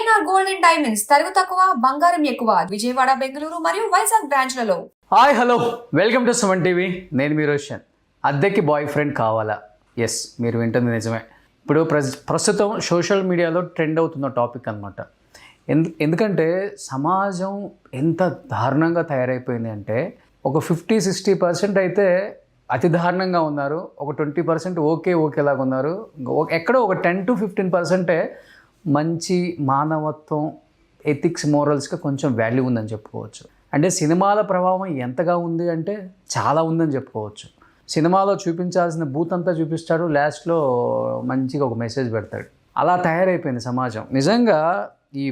ANR gold and diamonds తరుగు తక్కువ బంగారం ఎక్కువ విజయవాడ బెంగళూరు మరియు వైజాగ్ బ్రాంచ్లలో. Hi hello welcome to Suman TV. నేను మీ రోషన్. అద్దెకి బాయ్ ఫ్రెండ్ కావాలా? ఎస్, మీరు వింటుంది నిజమే. ఇప్పుడు ప్రస్తుతం సోషల్ మీడియాలో ట్రెండ్ అవుతున్న టాపిక్ అనమాట. ఎందుకంటే సమాజం ఎంత దారుణంగా తయారైపోయింది అంటే ఒక 50-60% అయితే అతి దారుణంగా ఉన్నారు, ఒక 20% ఓకేలాగా ఉన్నారు, ఎక్కడో ఒక 10-15% మంచి మానవత్వం, ఎథిక్స్, మోరల్స్గా కొంచెం వాల్యూ ఉందని చెప్పుకోవచ్చు. అంటే సినిమాల ప్రభావం ఎంతగా ఉంది అంటే చాలా ఉందని చెప్పుకోవచ్చు. సినిమాలో చూపించాల్సిన బూత్ అంతా చూపిస్తాడు, లాస్ట్లో మంచిగా ఒక మెసేజ్ పెడతాడు. అలా తయారైపోయింది సమాజం. నిజంగా ఈ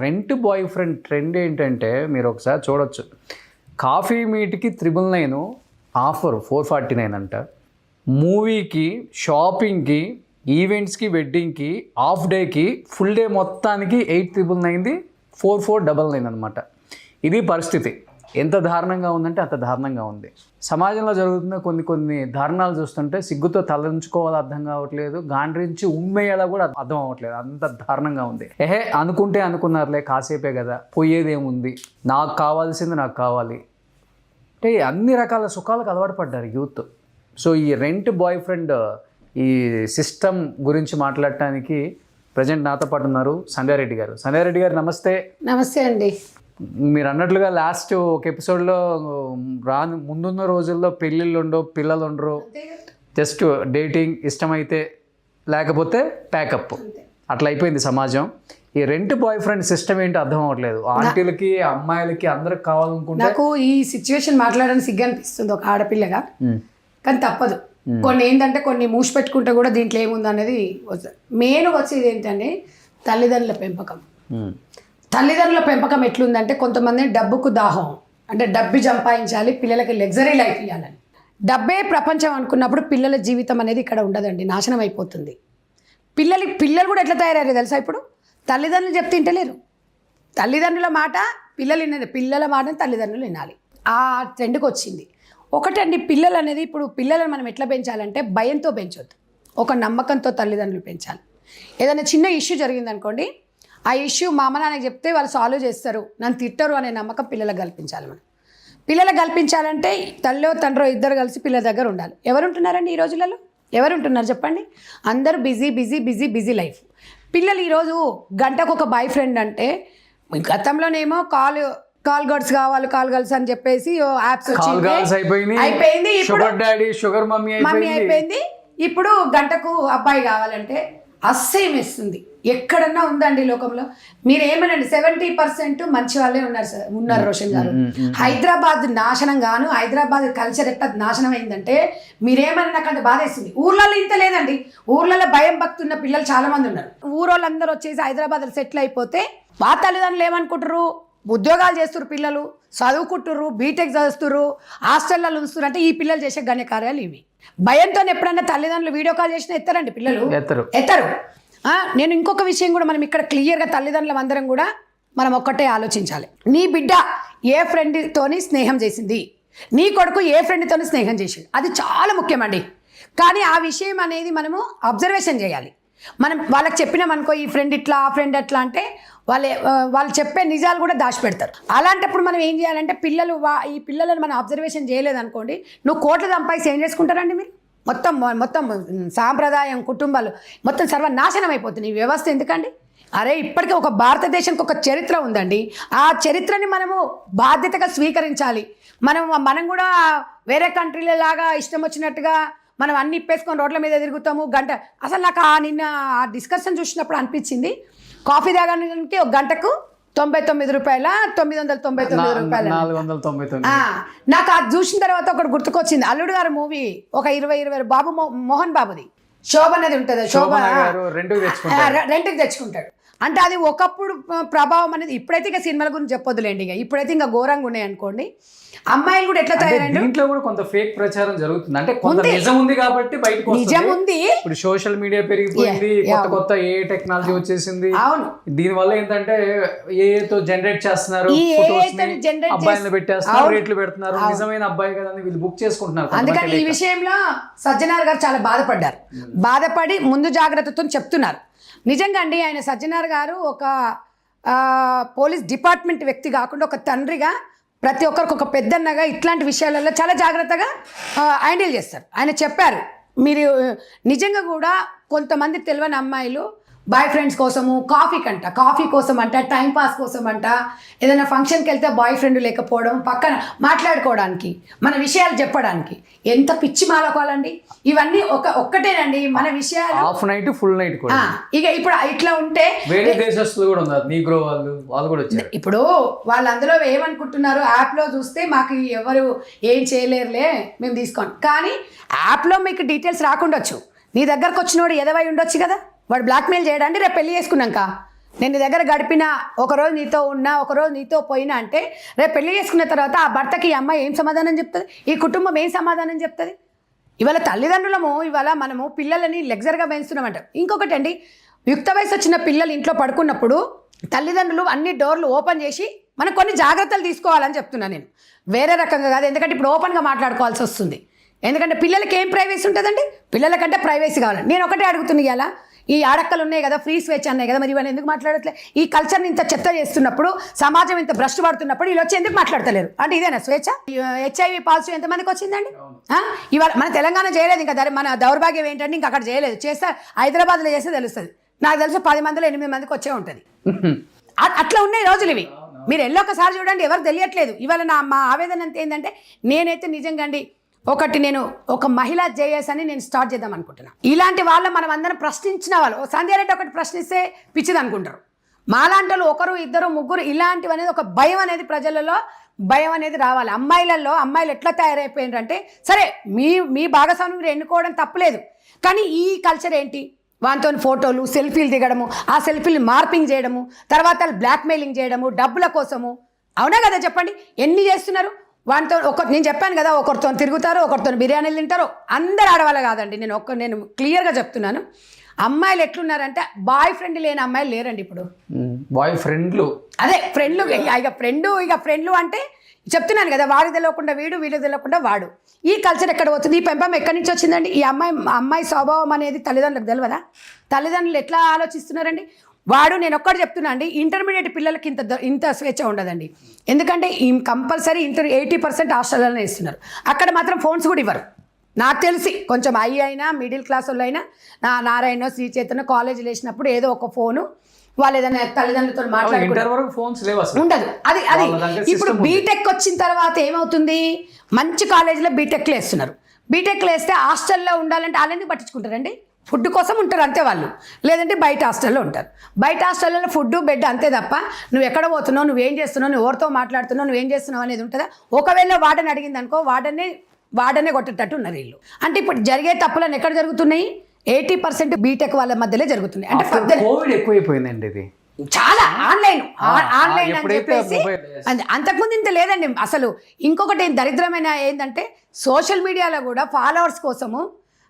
రెంట్ బాయ్ ఫ్రెండ్ ట్రెండ్ ఏంటంటే మీరు ఒకసారి చూడొచ్చు. కాఫీ మీట్కి 999 ఆఫర్ 449 అంట. మూవీకి, షాపింగ్కి, ఈవెంట్స్కి, వెడ్డింగ్కి, హాఫ్ డేకి, ఫుల్ డే మొత్తానికి 8999 4499 అనమాట. ఇది పరిస్థితి. ఎంత దారుణంగా ఉందంటే అంత దారుణంగా ఉంది. సమాజంలో జరుగుతున్న కొన్ని దారుణాలు చూస్తుంటే సిగ్గుతో తలంచుకోవాలో అర్థం కావట్లేదు, గాండ్రించి ఉమ్మేయాలో కూడా అర్థం అవ్వట్లేదు, అంత దారుణంగా ఉంది. అనుకుంటే అనుకున్నారులే, కాసేపే కదా, పోయేదేముంది, నాకు కావాల్సింది నాకు కావాలి అంటే అన్ని రకాల సుఖాలకు అలవాటు పడ్డారు యూత్. సో ఈ రెంట్ బాయ్ ఫ్రెండ్ ఈ సిస్టమ్ గురించి మాట్లాడటానికి ప్రజెంట్ నాతో పాటు ఉన్నారు సంధ్యారెడ్డి గారు. సంధ్యారెడ్డి గారు నమస్తే. నమస్తే అండి. మీరు అన్నట్లుగా లాస్ట్ ఒక ఎపిసోడ్లో ముందున్న రోజుల్లో పెళ్ళిళ్ళు ఉండవు, పిల్లలు ఉండరు, జస్ట్ డేటింగ్, ఇష్టమైతే లేకపోతే ప్యాకప్, అట్లా అయిపోయింది సమాజం. ఈ రెంట్ బాయ్ ఫ్రెండ్ సిస్టమ్ ఏంటో అర్థం అవ్వట్లేదు. ఆంటీలకి, అమ్మాయిలకి, అందరికి కావాలనుకుంటే. నాకు ఈ సిచ్యువేషన్ మాట్లాడడానికి సిగ్గు అనిపిస్తుంది ఒక ఆడపిల్లగా, కానీ తప్పదు. కొన్ని ఏంటంటే కొన్ని మూసి పెట్టుకుంటే కూడా దీంట్లో ఏముంది అనేది మెయిన్ వచ్చేది ఏంటంటే తల్లిదండ్రుల పెంపకం. తల్లిదండ్రుల పెంపకం ఎట్లుందంటే కొంతమంది డబ్బుకు దాహం, అంటే డబ్బు సంపాదించాలి, పిల్లలకి లగ్జరీ లైఫ్ ఇవ్వాలని. డబ్బే ప్రపంచం అనుకున్నప్పుడు పిల్లల జీవితం అనేది ఇక్కడ ఉండదండి, నాశనం అయిపోతుంది. పిల్లలు కూడా ఎట్లా తయారయ్యారు తెలుసా? ఇప్పుడు తల్లిదండ్రులు చెప్తే వింటలేరు. తల్లిదండ్రుల మాట పిల్లలు వినరు, పిల్లల మాటని తల్లిదండ్రులు వినాలి. ఆ ట్రెండ్కి వచ్చింది. ఒకటండి, పిల్లలు అనేది ఇప్పుడు పిల్లలను మనం ఎట్లా పెంచాలంటే భయంతో పెంచొద్దు, ఒక నమ్మకంతో తల్లిదండ్రులు పెంచాలి. ఏదైనా చిన్న ఇష్యూ జరిగిందనుకోండి, ఆ ఇష్యూ మా అమ్మ నాన్నకి చెప్తే వాళ్ళు సాల్వ్ చేస్తారు, నన్ను తిట్టరు అనే నమ్మకం పిల్లలకు కల్పించాలి. మనం పిల్లలకు కల్పించాలంటే తల్లో తండ్రో ఇద్దరు కలిసి పిల్లల దగ్గర ఉండాలి. ఎవరు ఉంటున్నారండి ఈ రోజులలో? ఎవరు ఉంటున్నారు చెప్పండి? అందరూ బిజీ లైఫ్. పిల్లలు ఈరోజు గంటకు ఒక బాయ్ ఫ్రెండ్ అంటే, గతంలోనేమో కాల్ గర్ల్స్ కావాలి, కాల్ గర్ల్స్ అని చెప్పేసి యాప్స్ అయిపోయింది, షుగర్ మమ్మీ అయిపోయింది. ఇప్పుడు గంటకు అబ్బాయి కావాలంటే అస్సహ్యం వేస్తుంది. ఎక్కడన్నా ఉందండి లోకంలో? మీరు ఏమనండి, 70% మంచి వాళ్ళే ఉన్నారు రోషన్ గారు. హైదరాబాద్ నాశనం గాను, హైదరాబాద్ కల్చర్ ఎట్లా నాశనం అయిందంటే మీరేమన్నా నాకంటే బాధ వేస్తుంది. ఊర్లలో ఇంత లేదండి, ఊర్లలో భయం భక్తి ఉన్న పిల్లలు చాలా మంది ఉన్నారు. ఊరోళ్ళందరూ వచ్చేసి హైదరాబాద్లో సెటిల్ అయిపోతే మా తల్లిదండ్రులు ఏమనుకుంటారు? ఉద్యోగాలు చేస్తున్నారు, పిల్లలు చదువుకుంటున్నారు, బీటెక్ చదువుతున్నారు, హాస్టల్లో ఉంచుతున్నారు. అంటే ఈ పిల్లలు చేసే ఘనకార్యాలు ఇవి. భయంతో ఎప్పుడన్నా తల్లిదండ్రులు వీడియో కాల్ చేసినా ఎత్తారండి పిల్లలు, ఎత్తరు. నేను ఇంకొక విషయం కూడా మనం ఇక్కడ క్లియర్గా తల్లిదండ్రులం అందరం కూడా మనం ఒక్కటే ఆలోచించాలి. నీ బిడ్డ ఏ ఫ్రెండ్తోని స్నేహం చేసింది, నీ కొడుకు ఏ ఫ్రెండ్తోని స్నేహం చేసింది, అది చాలా ముఖ్యమండి. కానీ ఆ విషయం అనేది మనము అబ్జర్వేషన్ చేయాలి. మనం వాళ్ళకి చెప్పినామనుకో, ఈ ఫ్రెండ్ ఇట్లా, ఆ ఫ్రెండ్ ఎట్లా అంటే వాళ్ళు చెప్పే నిజాలు కూడా దాచిపెడతారు. అలాంటప్పుడు మనం ఏం చేయాలంటే ఈ పిల్లలను మనం అబ్జర్వేషన్ చేయలేదనుకోండి, నువ్వు కోట్లు సంపాదించి ఏం చేసుకుంటారండి మీరు? మొత్తం సాంప్రదాయం, కుటుంబాలు మొత్తం సర్వనాశనం అయిపోతుంది ఈ వ్యవస్థ. ఎందుకండి? అరే ఇప్పటికీ ఒక భారతదేశానికి ఒక చరిత్ర ఉందండి. ఆ చరిత్రని మనము బాధ్యతగా స్వీకరించాలి. మనం కూడా వేరే కంట్రీల లాగా ఇష్టం వచ్చినట్టుగా మనం అన్ని ఇప్పేసుకొని రోడ్ల మీద తిరుగుతాము. అసలు నాకు నిన్న ఆ డిస్కషన్ చూసినప్పుడు అనిపించింది, కాఫీ తాగడానికి ఒక గంటకు 99 రూపాయల, 999 రూపాయలు. నాకు అది చూసిన తర్వాత ఒకటి గుర్తుకొచ్చింది. అల్లుడు గారు మూవీ ఒక 20 బాబు మోహన్ బాబుది శోభ అనేది ఉంటుంది, శోభ రెంట్కి తెచ్చుకుంటాడు. అంటే అది ఒకప్పుడు ప్రభావం అనేది. ఇప్పుడైతే ఇక సినిమాల గురించి చెప్పొద్దులేండి, ఇప్పుడైతే ఇంకా ఘోరంగా ఉన్నాయి అనుకోండి. అమ్మాయిలు కూడా ఎట్లా తయారైంది, దీంట్లో కూడా కొంత ఫేక్ ప్రచారం జరుగుతుంది. అంటే కొంత నిజం ఉంది కాబట్టి బయటకు నిజం ఉంది. ఇప్పుడు సోషల్ మీడియా పెరిగిపోయింది, కొత్త ఏ టెక్నాలజీ వచ్చేసింది. అవును, దీని వల్ల ఏంటంటే ఏతో జనరేట్ చేస్తున్నారు, అబ్బాయిలను పెట్టేస్తున్నారు, రేట్లు పెడుతున్నారు, నిజమైన అబ్బాయి కదా అని వీళ్ళు బుక్ చేసుకుంటున్నారు. అందుకని ఈ విషయంలో సజ్జనార్ గారు చాలా బాధపడ్డారు. బాధపడి ముందు జాగ్రత్తతో చెప్తున్నారు. నిజంగా అండి, ఆయన సజ్జనార్ గారు ఒక పోలీస్ డిపార్ట్మెంట్ వ్యక్తి కాకుండా ఒక తండ్రిగా ప్రతి ఒక్కరికి ఒక పెద్దన్నగా ఇట్లాంటి విషయాలలో చాలా జాగ్రత్తగా హ్యాండిల్ చేస్తారు. ఆయన చెప్పారు, మీరు నిజంగా కూడా కొంతమంది తెలియని అమ్మాయిలు బాయ్ ఫ్రెండ్స్ కోసము కాఫీ కోసం అంట, టైం పాస్ కోసం అంట, ఏదైనా ఫంక్షన్కి వెళ్తే బాయ్ ఫ్రెండ్ లేకపోవడం, పక్కన మాట్లాడుకోవడానికి, మన విషయాలు చెప్పడానికి ఎంత పిచ్చి మాలకోవాలండి. ఇవన్నీ ఒక్కటేనండి మన విషయాలు. హాఫ్ నైట్ ఫుల్ నైట్ కూడా. ఇక ఇప్పుడు ఇట్లా ఉంటే వేరే దేశస్తులు కూడా ఉన్నారు, నీగ్రో వాళ్ళు కూడా వచ్చారు. ఇప్పుడు వాళ్ళు అందులో ఏమనుకుంటున్నారు, యాప్లో చూస్తే మాకు ఎవరు ఏం చేయలేరులే మేము తీసుకోండి. కానీ యాప్లో మీకు డీటెయిల్స్ రాకుండొచ్చు, నీ దగ్గరకు వచ్చినోడు ఎదవై ఉండొచ్చు కదా, వాడు బ్లాక్మెయిల్ చేయడానికి రేపు పెళ్లి చేసుకున్నాక నేను నీ దగ్గర గడిపిన ఒకరోజు నీతో ఉన్నా ఒకరోజు నీతో పోయినా అంటే రేపు పెళ్లి చేసుకున్న తర్వాత ఆ భర్తకి ఈ అమ్మాయి ఏం సమాధానం చెప్తుంది, ఈ కుటుంబం ఏం సమాధానం చెప్తుంది? ఇవాళ తల్లిదండ్రులము ఇవాళ మనము పిల్లలని లెగ్జర్గా పెంచుతున్నామంట. ఇంకొకటి అండి, యుక్త వయసు వచ్చిన పిల్లలు ఇంట్లో పడుకున్నప్పుడు తల్లిదండ్రులు అన్ని డోర్లు ఓపెన్ చేసి మనకు కొన్ని జాగ్రత్తలు తీసుకోవాలని చెప్తున్నాను నేను, వేరే రకంగా కాదు. ఎందుకంటే ఇప్పుడు ఓపెన్గా మాట్లాడుకోవాల్సి వస్తుంది. ఎందుకంటే పిల్లలకి ఏం ప్రైవసీ ఉంటుందండి, పిల్లలకంటే ప్రైవసీ కావాలి. నేను ఒకటే అడుగుతున్నా, ఇవాళ ఈ ఆడక్కలు ఉన్నాయి కదా, ఫ్రీ స్వేచ్ఛ అన్నాయి కదా, మరి ఇవన్నీ ఎందుకు మాట్లాడట్లే? ఈ కల్చర్ని ఇంత చెత్త చేస్తున్నప్పుడు, సమాజం ఇంత భ్రష్టు పడుతున్నప్పుడు వీళ్ళు వచ్చి ఎందుకు మాట్లాడతలేరు అంటే ఇదేనా స్వేచ్ఛ? HIV పాజిటివ్ ఎంతమందికి వచ్చిందండి? ఇవాళ మన తెలంగాణ చేయలేదు, ఇంకా మన దౌర్భాగ్యం ఏంటంటే ఇంకా అక్కడ చేయలేదు. చేస్తే హైదరాబాద్లో చేస్తే తెలుస్తుంది. నాకు తెలిసి 10 మందిలో 8 మందికి వచ్చే ఉంటుంది. అట్లా ఉన్నాయి రోజులు ఇవి. మీరు ఒకసారి చూడండి, ఎవరు తెలియట్లేదు. ఇవాళ మా ఆవేదన అంత ఏంటంటే, నేనైతే నిజంగా అండి నేను ఒక మహిళా జేఎస్ అని నేను స్టార్ట్ చేద్దాం అనుకుంటున్నాను. ఇలాంటి వాళ్ళు మనం అందరం ప్రశ్నించిన వాళ్ళు, సంధ్య రెడ్డి ఒకటి ప్రశ్నిస్తే పిచ్చిది అనుకుంటారు. మాలాంటి వాళ్ళు ఒకరు ఇద్దరు ముగ్గురు ఇలాంటివి అనేది ఒక భయం అనేది ప్రజలలో భయం అనేది రావాలి. అమ్మాయిలు ఎట్లా తయారైపోయిందంటే, సరే మీ భాగస్వామి మీరు ఎన్నుకోవడం తప్పలేదు, కానీ ఈ కల్చర్ ఏంటి, వాటితో ఫోటోలు సెల్ఫీలు దిగడము, ఆ సెల్ఫీలు మార్పింగ్ చేయడము, తర్వాత బ్లాక్మెయిలింగ్ చేయడము డబ్బుల కోసము. అవునా కదా చెప్పండి, ఎన్ని చేస్తున్నారు? వాటితో నేను చెప్పాను కదా, ఒకరితో తిరుగుతారు, ఒకరితో బిర్యానీలు తింటారు. అందరు ఆడవాళ్ళు కాదండి, నేను క్లియర్గా చెప్తున్నాను. అమ్మాయిలు ఎట్లున్నారంటే బాయ్ ఫ్రెండ్ లేని అమ్మాయిలు లేరండి ఇప్పుడు. బాయ్ ఫ్రెండ్లు, అదే ఫ్రెండ్లు. ఇక ఫ్రెండ్లు అంటే చెప్తున్నాను కదా, వాడికి తెలియకుండా వీడికి తెలియకుండా వాడు. ఈ కల్చర్ ఎక్కడ పోతుంది? ఈ పెంపం ఎక్కడి నుంచి వచ్చిందండి? ఈ అమ్మాయి స్వభావం అనేది తల్లిదండ్రులకు తెలియదా? తల్లిదండ్రులు ఎట్లా ఆలోచిస్తున్నారండి? నేను ఒక్కటి చెప్తున్నా అండి, ఇంటర్మీడియట్ పిల్లలకి ఇంత స్వేచ్ఛ ఉండదండి. ఎందుకంటే కంపల్సరీ 80% హాస్టల్లోనే ఇస్తున్నారు. అక్కడ మాత్రం ఫోన్స్ కూడా ఇవ్వరు. నాకు తెలిసి కొంచెం అయినా మిడిల్ క్లాస్ వాళ్ళు అయినా నారాయణ శ్రీ చైతన్య కాలేజీలో వేసినప్పుడు ఏదో ఒక ఫోను వాళ్ళు ఏదైనా తల్లిదండ్రులతో మాట్లాడుకుంటారు, ఉండదు. అది ఇప్పుడు బీటెక్ వచ్చిన తర్వాత ఏమవుతుంది, మంచి కాలేజీలో బీటెక్లు వేస్తున్నారు. బీటెక్లు వేస్తే హాస్టల్లో ఉండాలంటే వాళ్ళు ఎందుకు పట్టించుకుంటారండి? ఫుడ్ కోసం ఉంటారు అంతే వాళ్ళు, లేదంటే బయట హాస్టల్లో ఉంటారు. బయట హాస్టల్లో ఫుడ్ బెడ్ అంతే తప్ప నువ్వు ఎక్కడ పోతున్నావు, నువ్వేం చేస్తున్నావు, నువ్వు ఎవరితో మాట్లాడుతున్నావు, నువ్వేం చేస్తున్నావు అనేది ఉంటుందా? ఒకవేళ వాడని అడిగింది అనుకో, వాడనే కొట్టేటట్టు ఉన్నారు వీళ్ళు. అంటే ఇప్పుడు జరిగే తప్పులను ఎక్కడ జరుగుతున్నాయి? 80% బీటెక్ వాళ్ళ మధ్యలో జరుగుతున్నాయి. అంటే కోవిడ్ ఎక్కువైపోయిందండి, ఇది చాలా ఆన్లైన్ అని చెప్పేసి. అంతకుముందు ఇంత లేదండి అసలు. ఇంకొకటి దరిద్రమైన ఏంటంటే, సోషల్ మీడియాలో కూడా ఫాలోవర్స్ కోసము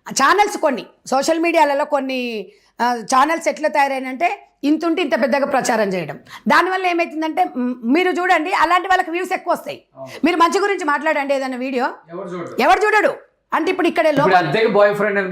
ఛానల్స్, కొన్ని సోషల్ మీడియాలలో కొన్ని ఛానల్స్ ఎట్లా తయారైనంటే ఇంతుంటే ఇంత పెద్దగా ప్రచారం చేయడం. దానివల్ల ఏమవుతుందంటే, మీరు చూడండి అలాంటి వాళ్ళకి వ్యూస్ ఎక్కువ వస్తాయి. మీరు మంచి గురించి మాట్లాడండి ఏదైనా వీడియో, ఎవరు చూడడు. అంటే ఇప్పుడు ఇక్కడ బాయ్ ఫ్రెండ్ అని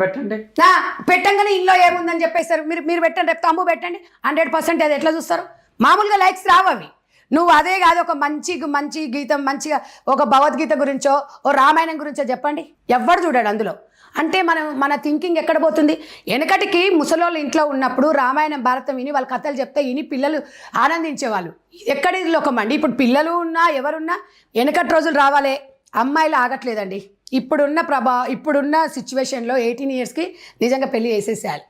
పెట్టంగానే ఇంట్లో ఏముందని చెప్పేస్తారు. మీరు పెట్టండి, రేపు తమ్ము పెట్టండి, 100% అది ఎట్లా చూస్తారు? మామూలుగా లైక్స్ రావు అవి. నువ్వు అదే కాదు, ఒక మంచి గీతం, మంచిగా ఒక భగవద్గీత గురించో ఓ రామాయణం గురించో చెప్పండి, ఎవ్వడు చూడాడు అందులో. అంటే మన థింకింగ్ ఎక్కడ పోతుంది? వెనకటికి ముసలోళ్ళు ఇంట్లో ఉన్నప్పుడు రామాయణం భారతం విని వాళ్ళ కథలు చెప్తే విని పిల్లలు ఆనందించేవాళ్ళు. ఎక్కడి లోకం అండి? ఇప్పుడు పిల్లలు ఉన్నా ఎవరున్నా వెనకటి రోజులు రావాలే. అమ్మాయిలు ఆగట్లేదండి. ఇప్పుడున్న సిచ్యువేషన్లో 18 yearsకి నిజంగా పెళ్లి చేసేసేయాలి.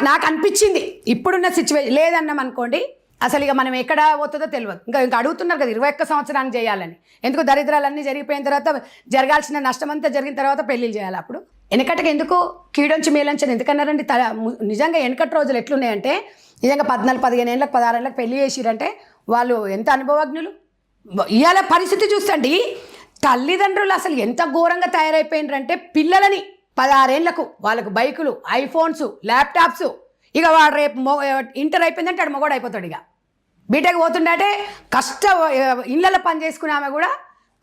నాకు అనిపించింది. ఇప్పుడున్న సిచ్యువేషన్ లేదన్నాం అనుకోండి, అసలు ఇక మనం ఎక్కడ పోతుందో తెలియదు. ఇంకా అడుగుతున్నారు కదా 21 సంవత్సరానికి చేయాలని. ఎందుకు? దరిద్రాలన్నీ జరిగిపోయిన తర్వాత, జరగాల్సిన నష్టం అంతా జరిగిన తర్వాత పెళ్ళిళ్ళు చేయాలి. అప్పుడు వెనకటికి ఎందుకు కీడొంచి మేలంచని ఎందుకన్నారండి? నిజంగా వెనకటి రోజులు ఎట్లున్నాయంటే, నిజంగా 14, 15 ఏళ్ళకి 16 ఏళ్ళకి పెళ్లి చేసిరంటే వాళ్ళు ఎంత అనుభవజ్ఞులు. ఇవాళ పరిస్థితి చూస్తండి, తల్లిదండ్రులు అసలు ఎంత ఘోరంగా తయారైపోయినారంటే, పిల్లలని 16 ఏళ్లకు వాళ్ళకు బైకులు, ఐఫోన్స్, ల్యాప్టాప్స్. ఇక వాడు రేపు ఇంటర్ అయిపోయిందంటే వాడు మొగోడు అయిపోతాడు. ఇక బీటెక్ పోతుండే ఇళ్ళలో పని చేసుకునే ఆమె కూడా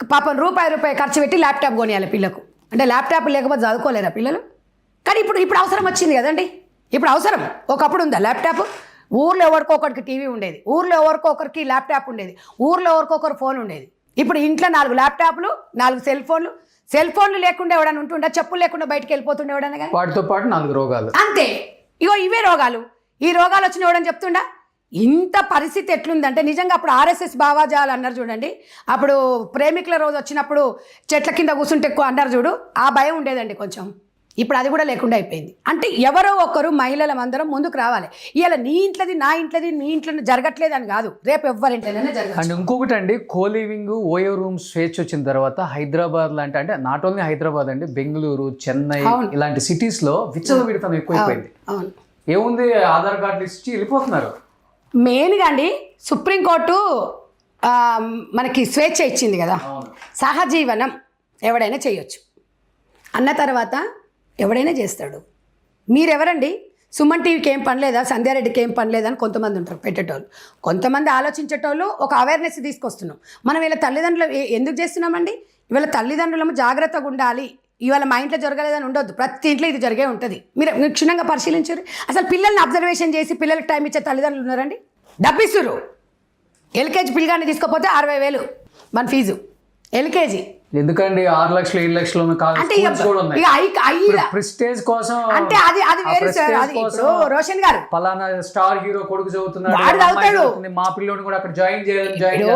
పాపం రూపాయి ఖర్చు పెట్టి ల్యాప్టాప్ కొనియాలి పిల్లకు. అంటే ల్యాప్టాప్ లేకపోతే చదువుకోలేరా పిల్లలు? కానీ ఇప్పుడు అవసరం వచ్చింది కదండి. ఇప్పుడు అవసరం. ఒకప్పుడు ఉందా ల్యాప్టాప్? ఊర్లో ఎవరికొకరికి టీవీ ఉండేది, ఊర్లో ఎవరికొకరికి ల్యాప్టాప్ ఉండేది, ఊర్లో ఎవరికొకరు ఫోన్ ఉండేది. ఇప్పుడు ఇంట్లో 4 ల్యాప్టాప్లు, 4 సెల్ ఫోన్లు లేకుండా ఎవడన్నా ఉంటుండే, చెప్పులు లేకుండా బయటకు వెళ్ళిపోతుండే ఎవడన్నా కానీ. వాటితో పాటు 4 రోగాలు అంతే. ఇగో ఇవే రోగాలు. ఈ రోగాలు వచ్చిన ఎవడని చెప్తుండా. ఇంత పరిస్థితి ఎట్లుందంటే నిజంగా అప్పుడు ఆర్ఎస్ఎస్ భావాజాలు అన్నారు చూడండి, అప్పుడు ప్రేమికుల రోజు వచ్చినప్పుడు చెట్ల కింద కూర్చుంటే ఎక్కువ అన్నారు చూడు, ఆ భయం ఉండేదండి కొంచెం. ఇప్పుడు అది కూడా లేకుండా అయిపోయింది. అంటే ఎవరో ఒకరు మహిళల అందరం ముందుకు రావాలి. ఇవాళ నీ ఇంట్లోది నా ఇంట్లోది నీ ఇంట్లో జరగట్లేదు అని కాదు, రేపు ఎవరింట్లోనైనా జరగదు. అండ్ ఇంకొకటి అండి, కోలివింగ్ ఓయో రూమ్ స్వేచ్ఛ వచ్చిన తర్వాత హైదరాబాద్ లాంటి, అంటే నాట్ ఓన్లీ హైదరాబాద్ అండి, బెంగళూరు, చెన్నై ఇలాంటి సిటీస్లో విచ్చలవిడితనం ఎక్కువైపోయింది. అవును, ఏముంది, ఆధార్ కార్డులు ఇచ్చి వెళ్ళిపోతున్నారు. మెయిన్గా అండి సుప్రీంకోర్టు మనకి స్వేచ్ఛ ఇచ్చింది కదా, సహజీవనం ఎవడైనా చేయొచ్చు అన్న తర్వాత ఎవడైనా చేస్తాడు. మీరెవరండి? సుమన్ టీవీకి ఏం పనిలేదా, సంధ్యారెడ్డికి ఏం పనిలేదా అని కొంతమంది ఉంటారు పెట్టేటోళ్ళు. కొంతమంది ఆలోచించేటోళ్ళు ఒక అవేర్నెస్ తీసుకొస్తున్నాం. మనం వీళ్ళ తల్లిదండ్రులు ఎందుకు చేస్తున్నామండి? ఇవాళ తల్లిదండ్రులము జాగ్రత్తగా ఉండాలి. ఇవాళ మా ఇంట్లో జరగలేదని ఉండొద్దు, ప్రతి ఇంట్లో ఇది జరిగే ఉంటుంది. మీరు క్షుణ్ణంగా పరిశీలించారు. అసలు పిల్లల్ని అబ్జర్వేషన్ చేసి పిల్లలకి టైం ఇచ్చే తల్లిదండ్రులు ఉన్నారండి? డబ్బిస్తురు. ఎల్కేజీ పిల్లగాన్ని తీసుకోపోతే 60,000 మన ఫీజు ఎల్కేజీ. ఎందుకండి 6 లక్షలు 7 లక్షలు అంటే ప్రెస్టేజ్ కోసం, అంటే అది వేరు సార్. అది ఇప్పుడు రోషన్ గారు పలానా స్టార్ హీరో కొడుకు చదువుతున్నాడు, వాడు చదువుతాడు, మా పిల్లోని కూడా అక్కడ జాయిన్ చేయాలి,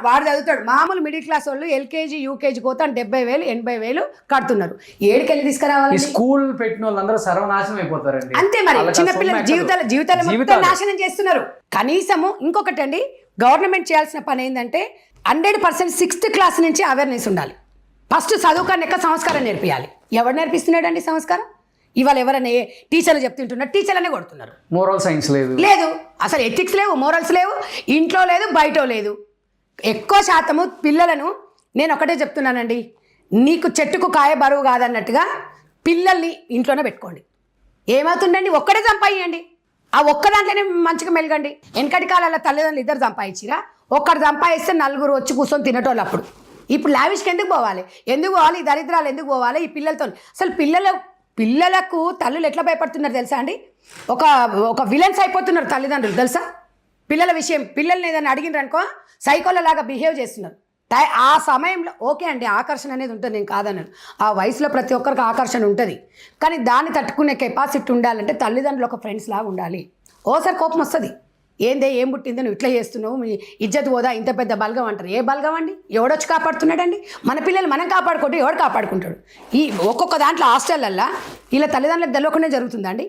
వాడు చదువుతాడు. మామూలు మిడిల్ క్లాస్ వాళ్ళు ఎల్కేజీ యూకేజీ పోతే 70,000 80,000 కడుతున్నారు. ఏడుకెళ్ళి తీసుకురావాలి? స్కూల్ పెట్టిన వాళ్ళందరూ సర్వనాశనం అయిపోతారండి. అంతే మరి, చిన్నపిల్లల జీవితాలు నాశనం చేస్తున్నారు. కనీసము ఇంకొకటి అండి, గవర్నమెంట్ చేయాల్సిన పని ఏంటంటే 100% 6th క్లాస్ నుంచి అవేర్నెస్ ఉండాలి. ఫస్ట్ చదువుకాన్ని ఎక్క సంస్కారం నేర్పియాలి. ఎవరు నేర్పిస్తున్నాడండి సంస్కారం? ఇవాళ ఎవరైనా టీచర్లు చెప్తుంటున్నారు, టీచర్లనే కొడుతున్నారు. మోరల్ సైన్స్ లేదు, అసలు ఎథిక్స్ లేవు, మోరల్స్ లేవు, ఇంట్లో లేదు, బయట లేదు. ఎక్కువ శాతము పిల్లలను నేను ఒకటే చెప్తున్నానండి, నీకు చెట్టుకు కాయ బరువు కాదన్నట్టుగా పిల్లల్ని ఇంట్లోనే పెట్టుకోండి. ఏమవుతుందండి? ఒక్కడే సంపాదించండి, ఆ ఒక్క దాంట్లోనే మంచిగా మెలగండి. వెనకటి కాలాల తల్లిదండ్రులు 2 సంపాదించిరా, ఒక్కడు సంపాదిస్తే 4 వచ్చి కూర్చొని తినేటోళ్ళు. అప్పుడు ఇప్పుడు లావిష్కి ఎందుకు పోవాలి? ఈ దరిద్రాలు ఎందుకు పోవాలి ఈ పిల్లలతో? అసలు పిల్లలకు తల్లులు ఎట్లా భయపడుతున్నారు తెలుసా అండి? ఒక విలన్స్ అయిపోతున్నారు తల్లిదండ్రులు తెలుసా? పిల్లల విషయం, పిల్లల్ని ఏదైనా అడిగినరనుకో సైకోలలాగా బిహేవ్ చేస్తున్నారు. ఆ సమయంలో ఓకే అండి, ఆకర్షణ అనేది ఉంటుంది, నేను కాదన్నాను. ఆ వయసులో ప్రతి ఒక్కరికి ఆకర్షణ ఉంటుంది, కానీ దాన్ని తట్టుకునే కెపాసిటీ ఉండాలంటే తల్లిదండ్రులు ఒక ఫ్రెండ్స్ లాగా ఉండాలి. ఓసారి కోపం వస్తుంది, ఏం పుట్టిందో నువ్వు ఇట్లా చేస్తున్నావు, మీ ఇజ్జత్ పోదా, ఇంత పెద్ద బలగం అంటారు. ఏ బలగం అండి? ఎవడొచ్చి కాపాడుతున్నాడండి? మన పిల్లలు మనం కాపాడుకుంటే ఎవడు కాపాడుకుంటాడు? ఈ ఒక్కొక్క దాంట్లో హాస్టల్లల్లా ఇలా తల్లిదండ్రులకు తెలియకుండా జరుగుతుందండి.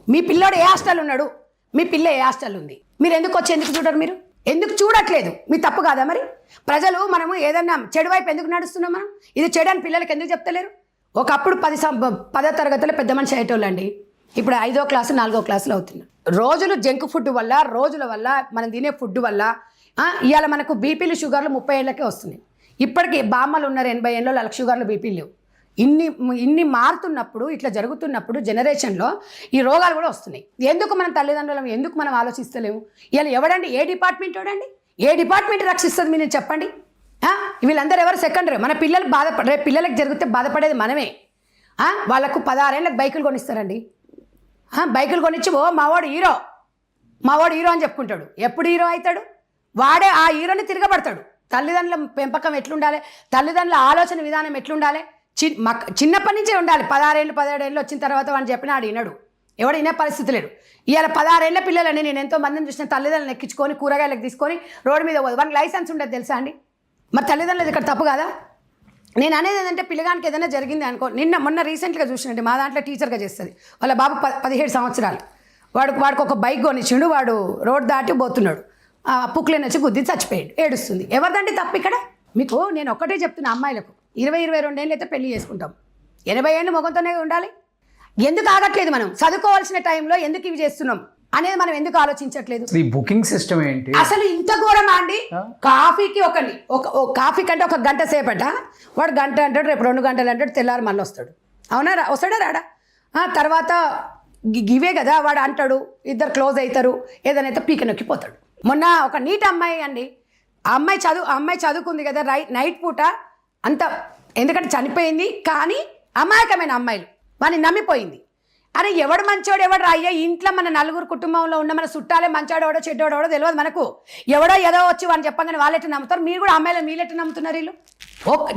మీ పిల్లోడు ఏ హాస్టల్ ఉన్నాడు, మీ పిల్ల ఏ హాస్టల్ ఉంది, మీరు ఎందుకు చూడరు? మీరు ఎందుకు చూడట్లేదు? మీ తప్పు కాదా మరి? ప్రజలు మనము ఏదన్నా చెడు వైపు ఎందుకు నడుస్తున్నాం? మనం ఇది చెడు అని పిల్లలకి ఎందుకు చెప్తలేరు? ఒకప్పుడు 10వ తరగతిలో పెద్ద మనిషి అయ్యేటోళ్ళండి, ఇప్పుడు 5వ క్లాసు 4వ క్లాసులో అవుతున్నారు. రోజులు జంక్ ఫుడ్ వల్ల, రోజుల వల్ల, మనం తినే ఫుడ్ వల్ల ఇవాళ మనకు బీపీలు షుగర్లు 30 ఏళ్ళకే వస్తున్నాయి. ఇప్పటికీ బామ్మలు ఉన్నారు 80 ఏళ్ళలో, వాళ్ళకి షుగర్లు బీపీలు లేవు. ఇన్ని మారుతున్నప్పుడు, ఇట్లా జరుగుతున్నప్పుడు జనరేషన్లో ఈ రోగాలు కూడా వస్తున్నాయి. ఎందుకు మనం తల్లిదండ్రులం ఎందుకు మనం ఆలోచిస్తలేము? ఇవాళ ఎవడండి? ఏ డిపార్ట్మెంట్ ఎవడండి? ఏ డిపార్ట్మెంట్ రక్షిస్తుంది మీరు చెప్పండి? వీళ్ళందరూ ఎవరు సెకండరీ? మన పిల్లలు రేపు పిల్లలకు జరిగితే బాధపడేది మనమే. వాళ్ళకు 16 ఏళ్ళకి బైకులు కొనిస్తారండి. బైకులు కొనిచ్చి మావాడు హీరో అని చెప్పుకుంటాడు. ఎప్పుడు హీరో అవుతాడు? వాడే ఆ హీరోని తిరగబడతాడు. తల్లిదండ్రుల పెంపకం ఎట్లుండాలి, తల్లిదండ్రుల ఆలోచన విధానం ఎట్లుండాలి? చిన్నప్పటి నుంచే ఉండాలి. 16 ఏళ్ళు 17 ఏళ్ళు వచ్చిన తర్వాత వాడిని చెప్పినా ఆడు వినడు, ఎవడు వినే పరిస్థితి లేడు. ఇవాళ 16 ఏళ్ళ పిల్లలని నేను ఎంతో మందిని చూసిన తల్లిదండ్రులను ఎక్కించుకొని కూరగాయలకు తీసుకొని రోడ్డు మీద పోదు. వానికి లైసెన్స్ ఉండదు తెలుసా అండి? మరి తల్లిదండ్రులు ఇక్కడ తప్పు కాదా? నేను అనేది ఏంటంటే పిల్లగానికి ఏదైనా జరిగింది అనుకో, మొన్న రీసెంట్గా చూసినండి, మా దాంట్లో టీచర్గా చేస్తుంది. వాళ్ళ బాబు 17 సంవత్సరాలు. వాడికి ఒక బైక్ కొనిచ్చిండు, వాడు రోడ్ దాటి పోతున్నాడు, పుక్లేని వచ్చి గుద్ది చచ్చిపోయాడు, ఏడుస్తుంది. ఎవరిదండి తప్పు ఇక్కడ? మీకు నేను ఒక్కటే చెప్తున్నా, అమ్మాయిలకు 20-22 ఏళ్ళు అయితే పెళ్లి చేసుకుంటాం, 80 ఏళ్ళు మొగంతోనే ఉండాలి. ఎందుకు ఆగట్లేదు? మనం చదువుకోవాల్సిన టైంలో ఎందుకు ఇవి చేస్తున్నాం అనేది మనం ఎందుకు ఆలోచించట్లేదు? ఈ బుకింగ్ సిస్టమ్ ఏంటి అసలు? ఇంత ఘోరమా అండి? కాఫీకి కాఫీ కంటే 1 గంట సేపట, వాడు గంట అంటాడు, రేపు 2 గంటలు అంటాడు, తెల్లారి మళ్ళీ వస్తాడు. అవునా? వస్తాడా రాడా? తర్వాత ఇవే కదా వాడు అంటాడు, ఇద్దరు క్లోజ్ అవుతారు, ఏదైనా పీక నొక్కిపోతాడు. మొన్న ఒక నీట్ అమ్మాయి అండి, ఆ అమ్మాయి చదువుకుంది కదా నైట్ పూట అంత, ఎందుకంటే చనిపోయింది, కానీ అమాయకమైన అమ్మాయిలు వాడిని నమ్మిపోయింది. అరే ఎవడు మంచోడు ఎవడు రాయ్యా ఇంట్లో మన నలుగురు కుటుంబంలో ఉన్న మన చుట్టాలే మంచోడెవడో చెడ్డోడెవడో తెలియదు మనకు. ఎవడో ఏదో వచ్చి వాళ్ళు చెప్పగానే వాళ్ళెట్టు నమ్ముతారు, మీరు కూడా అమ్మాయిలు మీరెట్టు నమ్ముతున్నారు? వీళ్ళు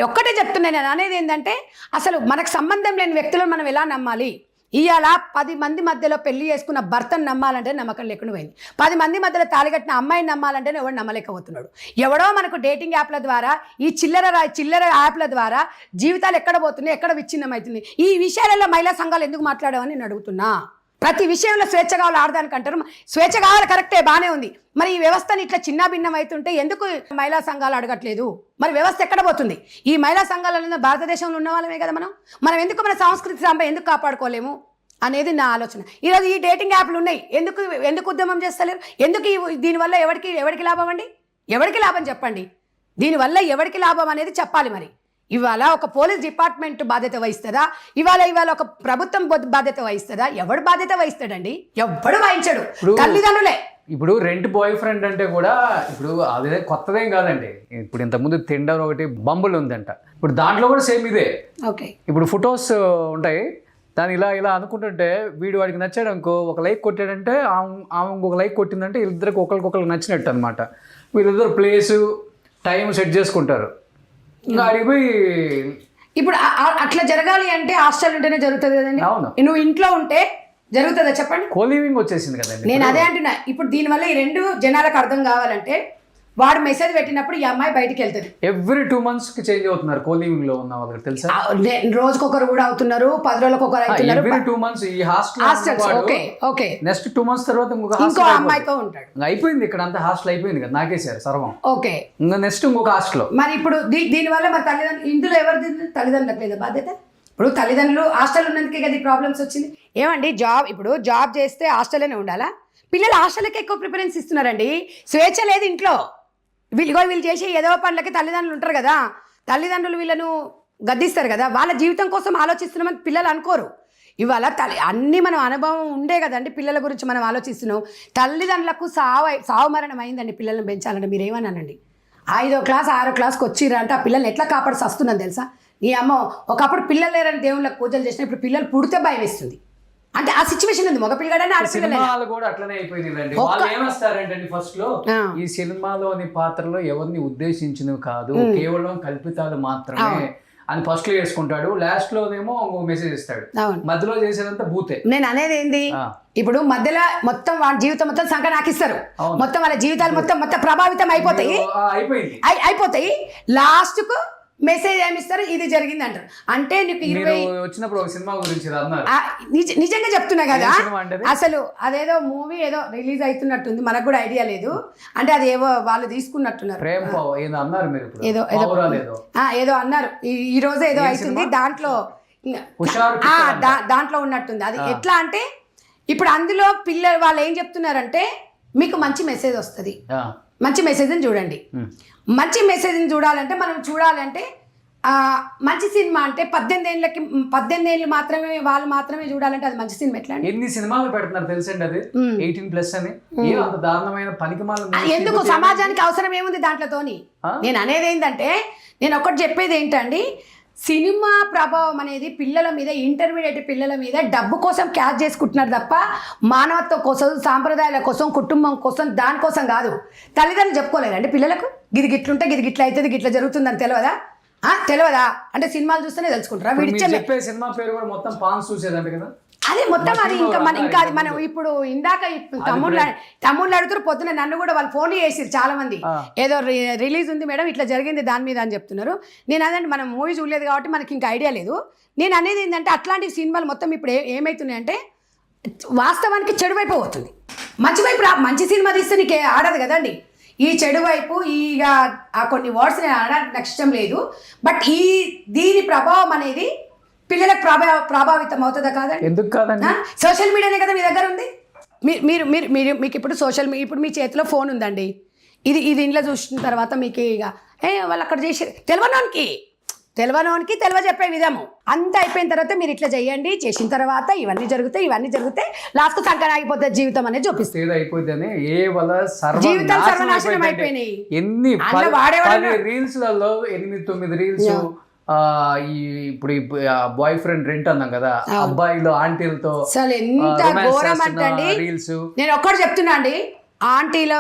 ఒక్కటే చెప్తున్నాను నేను అనేది ఏంటంటే అసలు మనకు సంబంధం లేని వ్యక్తులను మనం ఎలా నమ్మాలి? ఇవాళ 10 మంది మధ్యలో పెళ్లి చేసుకున్న భర్తను నమ్మాలంటే నమ్మకం లేకుండా పోయింది. 10 మంది మధ్యలో తాళికట్టిన అమ్మాయిని నమ్మాలంటే ఎవడు నమ్మలేకపోతున్నాడు. ఎవడో మనకు డేటింగ్ యాప్ల ద్వారా ఈ చిల్లర యాప్ల ద్వారా జీవితాలు ఎక్కడ పోతున్నాయి, ఎక్కడ విచ్ఛిన్నమవుతుంది? ఈ విషయాలలో మహిళా సంఘాలు ఎందుకు మాట్లాడామని నేను అడుగుతున్నా. ప్రతి విషయంలో స్వేచ్ఛ కావాలి ఆడదానికి అంటారు. స్వేచ్ఛ కావాలి, కరెక్టే, బాగానే ఉంది. మరి ఈ వ్యవస్థని ఇట్లా చిన్న భిన్నం అవుతుంటే ఎందుకు మహిళా సంఘాలు అడగట్లేదు? మరి వ్యవస్థ ఎక్కడ పోతుంది? ఈ మహిళా సంఘాలలో భారతదేశంలో ఉన్న వాళ్ళమే కదా మనం ఎందుకు మన సంస్కృతి సాంబ ఎందుకు కాపాడుకోలేము అనేది నా ఆలోచన. ఈరోజు ఈ డేటింగ్ యాప్లు ఉన్నాయి, ఎందుకు ఉద్యమం చేస్తలేరు? ఎందుకు దీనివల్ల ఎవరికి లాభం అండి? ఎవరికి లాభం చెప్పండి? దీనివల్ల ఎవరికి లాభం అనేది చెప్పాలి. మరి ఇవాళ ఒక పోలీస్ డిపార్ట్మెంట్ బాధ్యత వహిస్తుందా? ఇవాళ ఒక ప్రభుత్వం బాధ్యత వహిస్తుందా? ఎవడు బాధ్యత వహిస్తాడండి? ఎవడు వహించడు, తల్లిదండ్రులే. ఇప్పుడు రెంట్ బాయ్ ఫ్రెండ్ అంటే కూడా ఇప్పుడు అదే కొత్తదేం కాదండి. ఇప్పుడు ఇంతకుముందు తిండర్ ఒకటి బంబుల్ ఉందంట, ఇప్పుడు దాంట్లో కూడా సేమ్ ఇదే. ఓకే, ఇప్పుడు ఫొటోస్ ఉంటాయి, దాన్ని ఇలా అనుకుంటుంటే వీడు వాడికి నచ్చాడు అనుకో, ఒక లైక్ కొట్టాడంటే ఆమె ఇంకొక లైక్ కొట్టిందంటే వీళ్ళిద్దరికి ఒకరికి నచ్చినట్టు అనమాట. వీళ్ళిద్దరు ప్లేసు టైం సెట్ చేసుకుంటారు. ఇంకా అడిగిపోయి ఇప్పుడు అట్లా జరగాలి అంటే హాస్టల్ ఉంటేనే జరుగుతుంది కదండి. అవును, నువ్వు ఇంట్లో ఉంటే జరుగుతుందా చెప్పండి? కోలివింగ్ వచ్చేసింది కదండి. నేను అదే అంటున్నా. ఇప్పుడు దీనివల్ల ఈ రెండు జనాలకు అర్థం కావాలంటే వాడు మెసేజ్ పెట్టినప్పుడు ఈ అమ్మాయి బయటికి వెళ్తుంది. ఎవ్రీ 2 months చేంజ్ అవుతున్నారు కోలివింగ్ లో ఉన్న వాళ్ళకి తెలుసా? రోజుకొకరు కూడా అవుతున్నారు, 10 రోజులకు ఒకరు అవుతున్నారు. ఎవ్రీ 2 months ఈ హాస్టల్ ఓకే నెక్స్ట్ 2 months తర్వాత ఇంకో అమ్మాయితో ఉంటాడు. అయిపోయింది, ఇక్కడ అంతా హాస్టల్ అయిపోయింది కదా, నాకేసారు సర్వం. ఓకే, ఇంకా నెక్స్ట్ ఇంకొక హాస్టల్. మరి ఇప్పుడు దీనివల్ల మరి తల్లిదండ్రులు ఇందులో ఎవరిది? తల్లిదండ్రులకు లేదా బాధ్యత? ఇప్పుడు తల్లిదండ్రులు హాస్టల్ ఉన్నందుకే కదా ఈ ప్రాబ్లమ్స్ వచ్చింది. ఏమండి జాబ్ చేస్తే హాస్టల్లోనే ఉండాలా? పిల్లలు హాస్టల్కి ఎక్కువ ప్రిఫరెన్స్ ఇస్తున్నారండి. స్వేచ్ఛ లేదు ఇంట్లో. వీళ్ళు చేసే ఏదో పనులకి తల్లిదండ్రులు ఉంటారు కదా, తల్లిదండ్రులు వీళ్ళను గద్దిస్తారు కదా, వాళ్ళ జీవితం కోసం ఆలోచిస్తున్నామని పిల్లలు అనుకోరు. ఇవాళ అన్నీ మనం అనుభవం ఉండే కదండి పిల్లల గురించి మనం ఆలోచిస్తున్నాం. తల్లిదండ్రులకు సావు మరణం అయిందండి పిల్లల్ని పెంచాలంటే. మీరు ఏమన్నానండి? 5వ క్లాస్ 6వ క్లాస్కి వచ్చిర్రంటే ఆ పిల్లల్ని ఎట్లా కాపాడి వస్తుందని తెలుసా? ఈ అమ్మ ఒకప్పుడు పిల్లలు లేరని దేవుళ్ళకి పూజలు చేసిన, ఇప్పుడు పిల్లలు పుడితే భయం వేస్తుంది. అంటే ఆ సిచ్యువేషన్ ఉంది. మగ పిల్లగానే సినిమాలు కూడా అట్లనే అయిపోయిందండి. వాళ్ళు ఏమొస్తారంటే ఫస్ట్ లో ఈ సినిమాలోని పాత్రలో ఎవరిని ఉద్దేశించినవి కాదు, కేవలం కల్పితాలు మాత్రమే అని ఫస్ట్ లో వేసుకుంటాడు, లాస్ట్ లోనేమో మెసేజ్ ఇస్తాడు, మధ్యలో చేసేదంతా బూతే. నేను అనేది ఏంది, ఇప్పుడు మధ్యలో మొత్తం వాళ్ళ జీవితం మొత్తం సంఖ నాకిస్తారు, మొత్తం వాళ్ళ జీవితాలు మొత్తం ప్రభావితం అయిపోతాయి. లాస్ట్ కు మెసేజ్ ఏమిస్తారు, ఇది జరిగింది అంటారు. అంటే నీకు వచ్చినప్పుడు ఒక సినిమా గురించి నిజంగా చెప్తున్నా కదా, అసలు అదేదో మూవీ ఏదో రిలీజ్ అవుతున్నట్టుంది, మనకు కూడా ఐడియా లేదు. అంటే అది ఏవో వాళ్ళు తీసుకున్నట్టున్నారు, ఏదో అన్నారు ఈ రోజు ఏదో అవుతుంది, దాంట్లో ఉన్నట్టుంది. అది ఎట్లా అంటే ఇప్పుడు అందులో పిల్లలు వాళ్ళు ఏం చెప్తున్నారంటే మీకు మంచి మెసేజ్ వస్తుంది, మంచి మెసేజ్ని చూడండి. మంచి మెసేజ్ని చూడాలంటే మనం చూడాలంటే మంచి సినిమా అంటే 18 ఏళ్ళు మాత్రమే వాళ్ళు మాత్రమే చూడాలంటే అది మంచి సినిమా ఎట్లా? ఎన్ని సినిమాలు పెడుతున్నారు తెలుసండి, అది 18+ అని. అంత దారుణమైన పనికిమాల ఎందుకు? సమాజానికి అవసరం ఏముంది దాంట్లోతోని? నేను అనేది ఏంటంటే, నేను ఒకటి చెప్పేది ఏంటండి, సినిమా ప్రభావం అనేది పిల్లల మీద, ఇంటర్మీడియట్ పిల్లల మీద డబ్బు కోసం క్యాచ్ చేసుకుంటున్నారు తప్ప మానవత్వం కోసం, సాంప్రదాయాల కోసం, కుటుంబం కోసం, దానికోసం కాదు. తల్లిదండ్రులు చెప్పుకోలేదండి పిల్లలకు గిది గిట్లుంటే గిది గిట్ల అవుతుంది, గిట్ల జరుగుతుందని తెలియదా? అంటే సినిమాలు చూస్తేనే తెలుసుకుంటారా? చెప్పే సినిమా పేరు కూడా మొత్తం పాన్స్ చూసేదంట కదా, అదే మొత్తం అది. ఇంకా అది మనం ఇప్పుడు ఇందాక తమ్ముళ్ళు అడుగుతారు, పొద్దున నన్ను కూడా వాళ్ళు ఫోన్ చేసిరు చాలా మంది, ఏదో రిలీజ్ ఉంది మేడం ఇట్లా జరిగింది దాని మీద అని చెప్తున్నారు. నేను అదండి, మనం మూవీ చూడలేదు కాబట్టి మనకి ఇంకా ఐడియా లేదు. నేను అనేది ఏంటంటే అట్లాంటి సినిమాలు మొత్తం ఇప్పుడు ఏమవుతున్నాయంటే వాస్తవానికి చెడు వైపు అవుతుంది. మంచి వైపు మంచి సినిమా తీస్తే నీకు ఆడదు కదండి. ఈ చెడు వైపు ఇక ఆ కొన్ని వర్డ్స్ నేను ఆడడానికి నాకు ఇష్టం లేదు. బట్ దీని ప్రభావం అనేది పిల్లలకు ప్రభావితం అవుతుందా కాదండి? ఎందుకు కాదండి? సోషల్ మీడియానే కదా మీ దగ్గర ఉంది. మీకు ఇప్పుడు ఇప్పుడు మీ చేతిలో ఫోన్ ఉందండి, ఇది ఇంట్లో చూసిన తర్వాత మీకు ఇక వాళ్ళు అక్కడ చేసి తెలియనోనికి చెప్పే విధము అంతా అయిపోయిన తర్వాత మీరు ఇట్లా చేయండి, చేసిన తర్వాత ఇవన్నీ జరుగుతాయి, లాస్ట్ సంకరం అయిపోతుంది జీవితం అనేది చూపిస్తుంది. జీవితాలు సర్వనాశనం అయిపోయినాయి. ఎన్ని రీల్స్ లలో 8-9 రీల్స్ ఈ ఇప్పుడు బాయ్ ఫ్రెండ్ రెంట్ అన్నాం కదా, అబ్బాయిలు ఆంటీలతో అసలు ఎంత ఘోరం అంటే రీల్స్. నేను ఒక్కటి చెప్తున్నా అండి, ఆంటీలు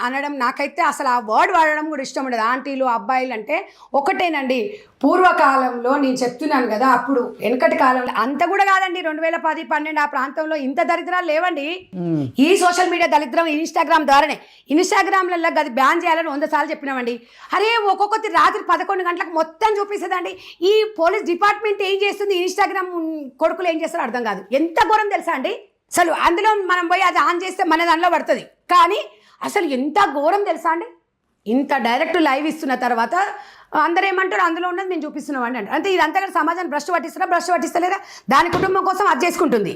అనడం నాకైతే అసలు ఆ వర్డ్ వాడడం కూడా ఇష్టం ఉండదు. ఆంటీలు అబ్బాయిలు అంటే ఒకటేనండి. పూర్వకాలంలో నేను చెప్తున్నాను కదా, అప్పుడు వెనకటి కాలంలో అంత కూడా కాదండి, 2010, 12 ఆ ప్రాంతంలో ఇంత దరిద్రాలు లేవండి. ఈ సోషల్ మీడియా దరిద్రం ఇన్స్టాగ్రామ్ ద్వారానే. ఇన్స్టాగ్రామ్లలో అది బ్యాన్ చేయాలని 100 సార్లు చెప్పినామండి. అరే ఒక్కొక్కటి రాత్రి 11 గంటలకు మొత్తం చూపిస్తుందండి. ఈ పోలీస్ డిపార్ట్మెంట్ ఏం చేస్తుంది, ఇన్స్టాగ్రామ్ కొడుకులు ఏం చేస్తారో అర్థం కాదు. ఎంత ఘోరం తెలుసా అండి. అసలు అందులో మనం పోయి అది ఆన్ చేస్తే మన దానిలో పడుతుంది, కానీ అసలు ఎంత ఘోరం తెలుసా అండి. ఇంత డైరెక్ట్ లైవ్ ఇస్తున్న తర్వాత అందరూ ఏమంటారు, అందులో ఉన్నది మేము చూపిస్తున్నాం అండి అంటే ఇదంతా కూడా సమాజాన్ని భ్రష్టు పట్టిస్తలేరా. దాని కుటుంబం కోసం అది చేసుకుంటుంది.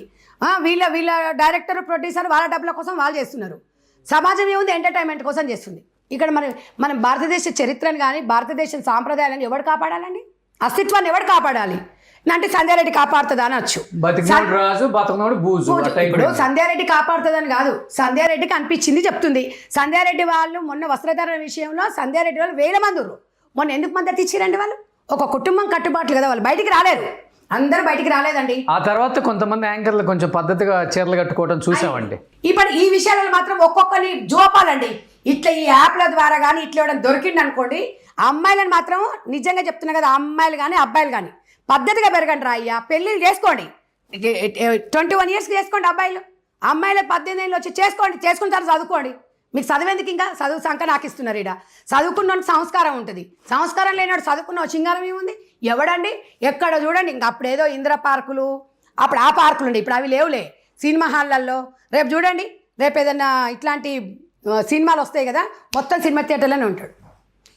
వీళ్ళ డైరెక్టర్ ప్రొడ్యూసర్ వాళ్ళ డబ్బుల కోసం వాళ్ళు చేస్తున్నారు. సమాజం ఏముంది, ఎంటర్టైన్మెంట్ కోసం చేస్తుంది. ఇక్కడ మనం భారతదేశ చరిత్రను కానీ భారతదేశం సాంప్రదాయాలను ఎవరు కాపాడాలండి, అస్తిత్వాన్ని ఎవరు కాపాడాలి అంటే సంధ్యారెడ్డి కాపాడుతుందా అనొచ్చు. ఇప్పుడు సంధ్యారెడ్డి కాపాడుతుందని కాదు, సంధ్యారెడ్డికి అనిపించింది చెప్తుంది. సంధ్యారెడ్డి వాళ్ళు మొన్న వస్త్రధారణ విషయంలో సంధ్యారెడ్డి వాళ్ళు 1000 మంది ఉన్నారు. మొన్న ఎందుకు మద్దతు ఇచ్చారండి? వాళ్ళు ఒక కుటుంబం కట్టుబాట్లు కదా, వాళ్ళు బయటికి రాలేరు, అందరూ బయటికి రాలేదండి. ఆ తర్వాత కొంతమంది యాంకర్లు కొంచెం పద్ధతిగా చీరలు కట్టుకోవడం చూసామండి. ఇప్పుడు ఈ విషయాలను మాత్రం ఒక్కొక్కరిని జోపాలండి. ఇట్లా ఈ యాప్ల ద్వారా కానీ ఇట్లా ఇవ్వడం దొరికింది అనుకోండి, అమ్మాయిలను మాత్రం నిజంగా చెప్తున్నా కదా, అమ్మాయిలు కానీ అబ్బాయిలు కానీ పద్ధతిగా పెరగండి రా అయ్యా. పెళ్ళిళ్ళు చేసుకోండి, 21 years చేసుకోండి అబ్బాయిలు. అమ్మాయిలు 18 ఏళ్ళు వచ్చి చేసుకున్న తర్వాత చదువుకోండి. మీకు చదివేందుకు ఇంకా చదువు సంఖ నాకిస్తున్నారు. ఇక్కడ చదువుకున్న సంస్కారం ఉంటుంది, సంస్కారం లేనాడు చదువుకున్న సింగారం ఏముంది. ఎవడండి ఎక్కడ చూడండి, ఇంకా అప్పుడు ఏదో ఇంద్ర పార్కులు, అప్పుడు ఆ పార్కులు ఉండే, ఇప్పుడు అవి లేవులే. సినిమా హాళ్ళల్లో రేపు చూడండి, రేపు ఏదన్నా ఇట్లాంటి సినిమాలు వస్తాయి కదా, మొత్తం సినిమా థియేటర్లోనే ఉంటాడు.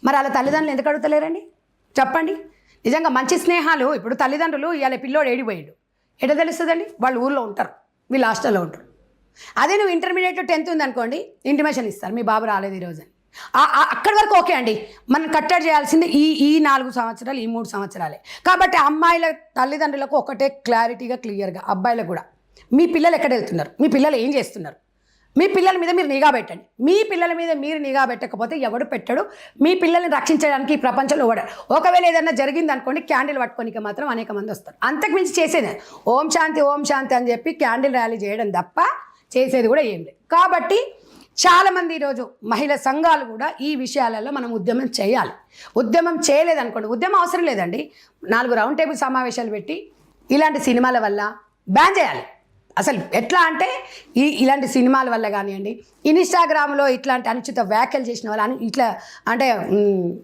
మరి అలా తల్లిదండ్రులు ఎందుకు అడుగుతలేరండి చెప్పండి. నిజంగా మంచి స్నేహాలు. ఇప్పుడు తల్లిదండ్రులు ఇవాళ పిల్లోడు ఏడిపోయాడు ఎట్లా తెలుస్తుందండి, వాళ్ళు ఊళ్ళో ఉంటారు, వీళ్ళు హాస్టల్లో ఉంటారు. అదే నువ్వు ఇంటర్మీడియట్ 10th ఉందనుకోండి, ఇంటిమేషన్ ఇస్తారు, మీ బాబు రాలేదు ఈరోజు అని. అక్కడి వరకు ఓకే అండి. మనం కట్టడి చేయాల్సింది ఈ 4 సంవత్సరాలు, ఈ 3 సంవత్సరాలే. కాబట్టి అమ్మాయిల తల్లిదండ్రులకు ఒకటే క్లారిటీగా క్లియర్గా, అబ్బాయిలకు కూడా, మీ పిల్లలు ఎక్కడ వెళ్తున్నారు, మీ పిల్లలు ఏం చేస్తున్నారు, మీ పిల్లల మీద మీరు నిఘా పెట్టండి. మీ పిల్లల మీద మీరు నిఘా పెట్టకపోతే ఎవడు పెట్టడు. మీ పిల్లల్ని రక్షించడానికి ఈ ప్రపంచంలో ఒకవేళ ఏదైనా జరిగింది అనుకోండి, క్యాండిల్ పట్టుకోనికి మాత్రం అనేక మంది వస్తారు. అంతకుమించి చేసేది ఓం శాంతి ఓం శాంతి అని చెప్పి క్యాండిల్ ర్యాలీ చేయడం తప్ప చేసేది కూడా ఏం లేదు. కాబట్టి చాలామంది ఈరోజు మహిళా సంఘాలు కూడా ఈ విషయాలలో మనం ఉద్యమం చేయాలి. ఉద్యమం చేయలేదనుకోండి, ఉద్యమం అవసరం లేదండి, 4 రౌండ్ టేబుల్ సమావేశాలు పెట్టి ఇలాంటి సినిమాల వల్ల బ్యాన్ చేయాలి. అసలు ఎట్లా అంటే ఇలాంటి సినిమాల వల్ల కానివ్వండి, ఇన్స్టాగ్రామ్లో ఇట్లాంటి అనుచిత వ్యాఖ్యలు చేసిన వాళ్ళు ఇట్లా అంటే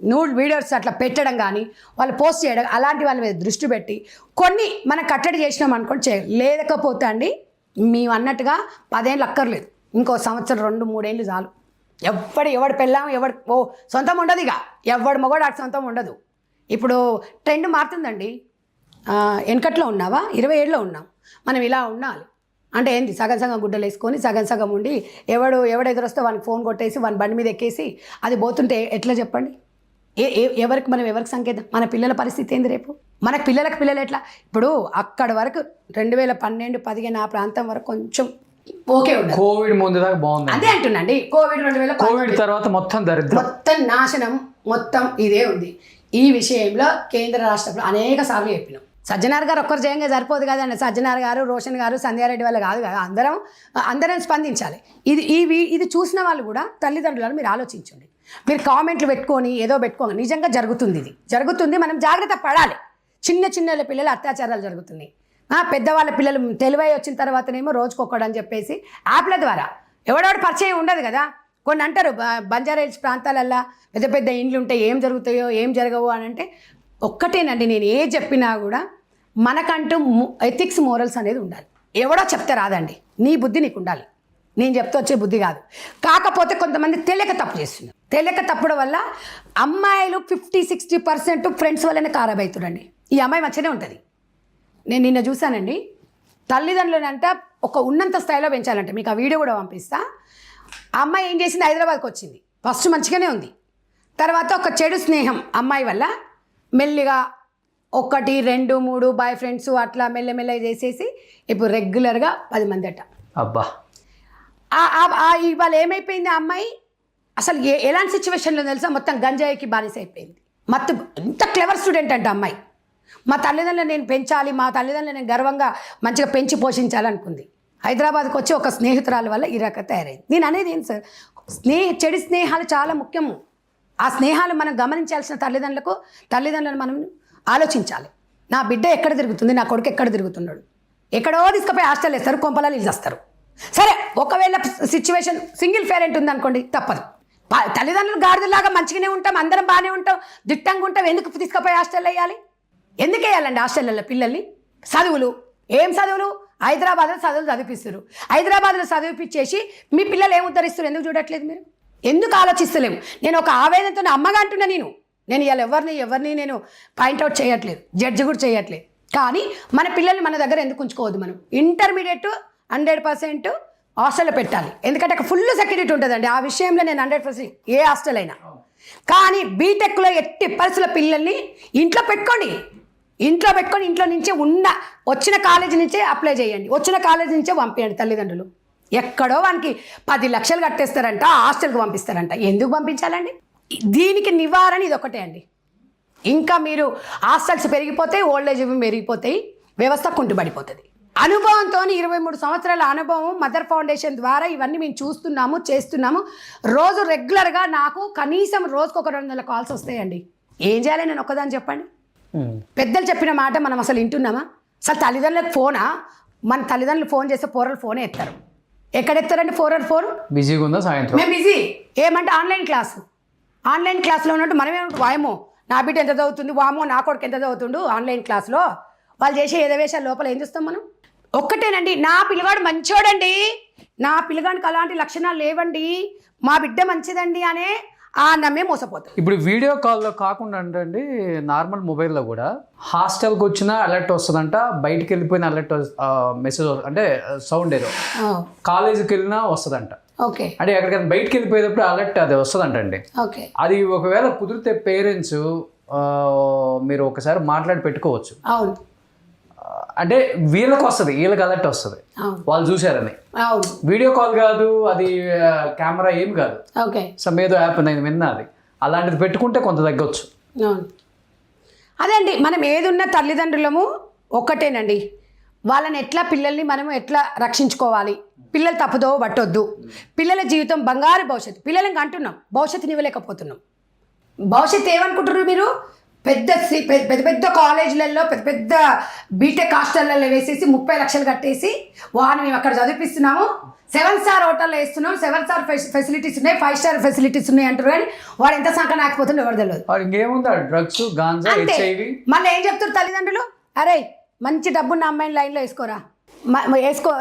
న్యూడ్ వీడియోస్ అట్లా పెట్టడం కానీ, వాళ్ళు పోస్ట్ చేయడం, అలాంటి వాళ్ళ మీద దృష్టి పెట్టి కొన్ని మనం కట్టడి చేసినాం అనుకోండి లేకపోతే అండి, మేము అన్నట్టుగా 10 ఏళ్ళు అక్కర్లేదు, ఇంకో సంవత్సరం 2-3 ఏళ్ళు చాలు. ఎవడు పెళ్ళాం సొంతం ఉండదు, ఇక ఎవడు మొగడు అటు సొంతం ఉండదు. ఇప్పుడు ట్రెండ్ మారుతుందండి. వెనకట్లో ఉన్నావా, 20 ఏళ్ళలో ఉన్నాం, మనం ఇలా ఉండాలి అంటే ఏంది, సగం గుడ్డలు వేసుకొని సగం ఉండి ఎవడు ఎదురొస్తే వానికి ఫోన్ కొట్టేసి వాని బండి మీద ఎక్కేసి అది పోతుంటే ఎట్లా చెప్పండి. ఎవరికి సంకేతం. మన పిల్లల పరిస్థితి ఏంది రేపు, మనకు పిల్లలు ఎట్లా. ఇప్పుడు అక్కడ వరకు 2012, 15 ఆ ప్రాంతం వరకు కొంచెం ఓకే ఉంది. కోవిడ్ ముందు దాకా బాగుంది, అదే అంటున్నాండి. కోవిడ్ తర్వాత మొత్తం దరిద్రం, మొత్తం నాశనం, మొత్తం ఇదే ఉంది. ఈ విషయంలో కేంద్ర రాష్ట్రంలో అనేక సార్లు చెప్పినాం. సజ్జనార్ గారు ఒక్కరు చేయంగా సరిపోదు కదండి. సజ్జనార్ గారు, రోషన్ గారు, సంధ్యారెడ్డి వల్ల కాదు కదా, అందరం స్పందించాలి. ఇది చూసిన వాళ్ళు కూడా తల్లిదండ్రులను మీరు ఆలోచించండి. మీరు కామెంట్లు పెట్టుకొని ఏదో పెట్టుకోండి, నిజంగా జరుగుతుంది, మనం జాగ్రత్త పడాలి. చిన్న పిల్లల అత్యాచారాలు జరుగుతున్నాయి. పెద్దవాళ్ళ పిల్లలు తెలివై వచ్చిన తర్వాతనేమో రోజుకొక్కడని చెప్పేసి యాప్ల ద్వారా ఎవడెవడు పరిచయం ఉండదు కదా. కొన్ని అంటారు బంజారా హిల్స్ ప్రాంతాలల్లో పెద్ద ఇండ్లు ఉంటాయి, ఏం జరుగుతాయో ఏం జరగవు అని అంటే ఒక్కటేనండి, నేను ఏ చెప్పినా కూడా మనకంటూ ఎథిక్స్ మోరల్స్ అనేది ఉండాలి. ఎవడో చెప్తే రాదండి, నీ బుద్ధి నీకు ఉండాలి, నేను చెప్తే వచ్చే బుద్ధి కాదు. కాకపోతే కొంతమంది తెలియక తప్పు చేస్తున్నారు. తెలియక తప్పడం వల్ల అమ్మాయిలు 50-60% ఫ్రెండ్స్ వల్లనే ఖరాబ్ అవుతుందండి. ఈ అమ్మాయి మంచిగానే ఉంటుంది. నేను నిన్న చూశానండి, తల్లిదండ్రులనంట ఒక ఉన్నంత స్థాయిలో పెంచాలంటే, మీకు ఆ వీడియో కూడా పంపిస్తా. ఆ అమ్మాయి ఏం చేసింది, హైదరాబాద్కి వచ్చింది, ఫస్ట్ మంచిగానే ఉంది. తర్వాత ఒక చెడు స్నేహం అమ్మాయి వల్ల మెల్లిగా 1, 2, 3 బాయ్ ఫ్రెండ్స్ అట్లా మెల్లమెల్లగా చేసేసి ఇప్పుడు రెగ్యులర్గా 10 మంది అట్ట. అబ్బా, ఇవాళ ఏమైపోయింది, ఆ అమ్మాయి అసలు ఎలాంటి సిచ్యువేషన్లో తెలుసా, మొత్తం గంజాయికి బానిస అయిపోయింది. ఎంత క్లెవర్ స్టూడెంట్ అంటే అమ్మాయి, మా తల్లిదండ్రులు నేను పెంచాలి, మా తల్లిదండ్రులు నేను గర్వంగా మంచిగా పెంచి పోషించాలనుకుంది. హైదరాబాద్కి వచ్చి ఒక స్నేహితురాల వల్ల ఈ రకం తయారైంది. నేను అనేది ఏంటి సార్, చెడు స్నేహాలు చాలా ముఖ్యము. ఆ స్నేహాలు మనం గమనించాల్సిన తల్లిదండ్రులను మనం ఆలోచించాలి. నా బిడ్డ ఎక్కడ తిరుగుతుంది, నా కొడుకు ఎక్కడ తిరుగుతున్నాడు, ఎక్కడో తీసుకుపోయి హాస్టల్ వేస్తారు, కొంపలాలు ఇస్తారు. సరే, ఒకవేళ సిచ్యువేషన్ సింగిల్ పేరెంట్ ఉందనుకోండి, తప్పదు. తల్లిదండ్రులు గాడిదలాగా మంచిగానే ఉంటాం, అందరం బాగానే ఉంటాం, దిట్టంగా ఉంటాం, ఎందుకు తీసుకుపోయి హాస్టల్ వేయాలి? ఎందుకు వేయాలండి హాస్టల్లో పిల్లల్ని? చదువులు ఏం చదువులు? హైదరాబాద్లో చదువులు చదివిపిస్తారు. హైదరాబాద్లో చదివిపించేసి మీ పిల్లలు ఏం ఉద్ధరిస్తారు? ఎందుకు చూడట్లేదు మీరు? ఎందుకు ఆలోచిస్తలేము? నేను ఒక ఆవేదనతో అమ్మగా అంటున్నా. నేను ఇవాళ ఎవరిని నేను పాయింట్అవుట్ చేయట్లేదు, జడ్జి కూడా చేయట్లేదు. కానీ మన పిల్లల్ని మన దగ్గర ఎందుకు ఉంచుకోవద్దు? మనం ఇంటర్మీడియట్ 100% హాస్టల్లో పెట్టాలి. ఎందుకంటే అక్కడ ఫుల్ సెక్యూరిటీ ఉంటుందండి. ఆ విషయంలో నేను 100% ఏ హాస్టల్ అయినా. కానీ బీటెక్లో ఎట్టి పరిస్థితుల పిల్లల్ని ఇంట్లో పెట్టుకొని ఇంట్లో నుంచే వచ్చిన కాలేజీ నుంచే అప్లై చేయండి, వచ్చిన కాలేజీ నుంచే పంపించండి. తల్లిదండ్రులు ఎక్కడో వానికి 10 లక్షలు కట్టేస్తారంట, హాస్టల్కి పంపిస్తారంట. ఎందుకు పంపించాలండి? దీనికి నివారణ ఇది ఒకటే అండి. ఇంకా మీరు హాస్టల్స్ పెరిగిపోతాయి, ఓల్డ్ ఏజ్ పెరిగిపోతాయి, వ్యవస్థ కుంటుపడిపోతుంది. అనుభవంతో 23 సంవత్సరాల అనుభవం మదర్ ఫౌండేషన్ ద్వారా ఇవన్నీ మేము చేస్తున్నాము. రోజు రెగ్యులర్గా నాకు కనీసం రోజుకు ఒక 200 కాల్స్ వస్తాయండి. ఏం చేయాలి నేను ఒక్కదాన్ని చెప్పండి? పెద్దలు చెప్పిన మాట మనం అసలు వింటున్నామా? అసలు తల్లిదండ్రులకు ఫోనా? మన తల్లిదండ్రులు ఫోన్ చేస్తే పోరలు ఫోనే ఎత్తారు. ఎక్కడెత్తారండి ఫోన్? బిజీగా ఉందా సాయంత్రం? మేము బిజీ. ఏమంటే ఆన్లైన్ క్లాస్లో ఉన్నట్టు మనమే వాయమో నా బిడ్డ ఎంత చదువుతుంది, వామో నా కొడుకు ఎంత చదువుతుండు ఆన్లైన్ క్లాస్లో. వాళ్ళు చేసే ఎదవేశాల లోపల ఏం చూస్తాం మనం? ఒక్కటేనండి, నా పిల్లగాడు మంచోడండి, నా పిల్లగానికి అలాంటి లక్షణాలు లేవండి, మా బిడ్డ మంచిదండి అనే ఆ నమ్మే మోసపోతాం. ఇప్పుడు వీడియో కాల్లో కాకుండా అండి, నార్మల్ మొబైల్లో కూడా హాస్టల్కి వచ్చిన అలర్ట్ వస్తుందంట, బయటికి వెళ్ళిపోయిన అలర్ట్ మెసేజ్ అంటే సౌండ్ ఏదో కాలేజీకి వెళ్ళినా వస్తుందంట. ఓకే, అంటే ఎక్కడికైనా బయటికి వెళ్ళిపోయేటప్పుడు అలర్ట్ అది వస్తుందంట అండి. ఓకే, అది ఒకవేళ కుదిరితే పేరెంట్స్ మీరు ఒకసారి మాట్లాడి పెట్టుకోవచ్చు. అవును, అంటే వీళ్ళకి వస్తుంది, వీళ్ళకి అలర్ట్ వస్తుంది, వాళ్ళు చూసారని. అవును, వీడియో కాల్ కాదు, అది కెమెరా ఏం కాదు, ఓకే, సమ్మేదో యాప్ నేను విన్నా, అది అలాంటిది పెట్టుకుంటే కొంత తగ్గొచ్చు. అవును, అదే అండి. మనం ఏదున్న తల్లిదండ్రులము ఒక్కటేనండి. వాళ్ళని పిల్లల్ని మనం ఎట్లా రక్షించుకోవాలి, పిల్లలు తప్పుదో పట్టొద్దు, పిల్లల జీవితం బంగారు భవిష్యత్తు. పిల్లలకి అంటున్నాం, భవిష్యత్తుని ఇవ్వలేకపోతున్నాం. భవిష్యత్తు ఏమనుకుంటున్నారు మీరు? పెద్ద కాలేజీలలో పెద్ద బీటెక్ హాస్టల్లో వేసేసి 30 లక్షలు కట్టేసి వాడిని మేము అక్కడ చదివిపిస్తున్నాము, 7 స్టార్ హోటల్లో వేస్తున్నాం, 7 స్టార్ ఫెసిలిటీస్ ఉన్నాయి, 5 స్టార్ ఫెసిలిటీస్ ఉన్నాయి అంటారు. కానీ వాడు ఎంత సంఖ్య నాకపోతుందో ఎవరు తెలియదు. ఇంకేముందా, డ్రగ్స్, గాంజా, హెచ్ఐవి. మళ్ళీ ఏం చెప్తారు తల్లిదండ్రులు? అరే మంచి డబ్బున్న అమ్మాయిని లైన్లో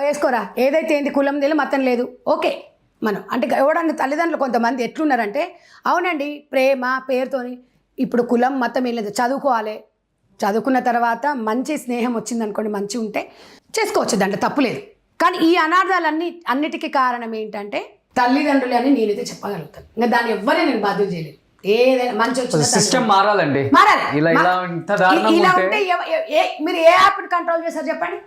వేసుకోరా, ఏదైతే ఏంది, కులం లేదు, మతం లేదు, ఓకే. మనం అంటే ఎవడన్నా తల్లిదండ్రులు కొంతమంది ఎట్లున్నారంటే, అవునండి ప్రేమ పేరుతోని ఇప్పుడు కులం మతం ఏం లేదు, చదువుకోవాలి, చదువుకున్న తర్వాత మంచి స్నేహం వచ్చిందనుకోండి, మంచి ఉంటే చేసుకోవచ్చు, దాంట్లో తప్పులేదు. కానీ ఈ అన్నిటికీ కారణం ఏంటంటే తల్లిదండ్రులు అని నేనైతే చెప్పగలుగుతాను. ఇంకా దాన్ని ఎవ్వరే నేను బాధ్యత చేయలేదు. ఏదైనా మంచి వచ్చిన సిస్టమ్ మారాలండి. ఇలా ఉంటే మీరు ఏ యాప్ని కంట్రోల్ చేస్తారు చెప్పండి?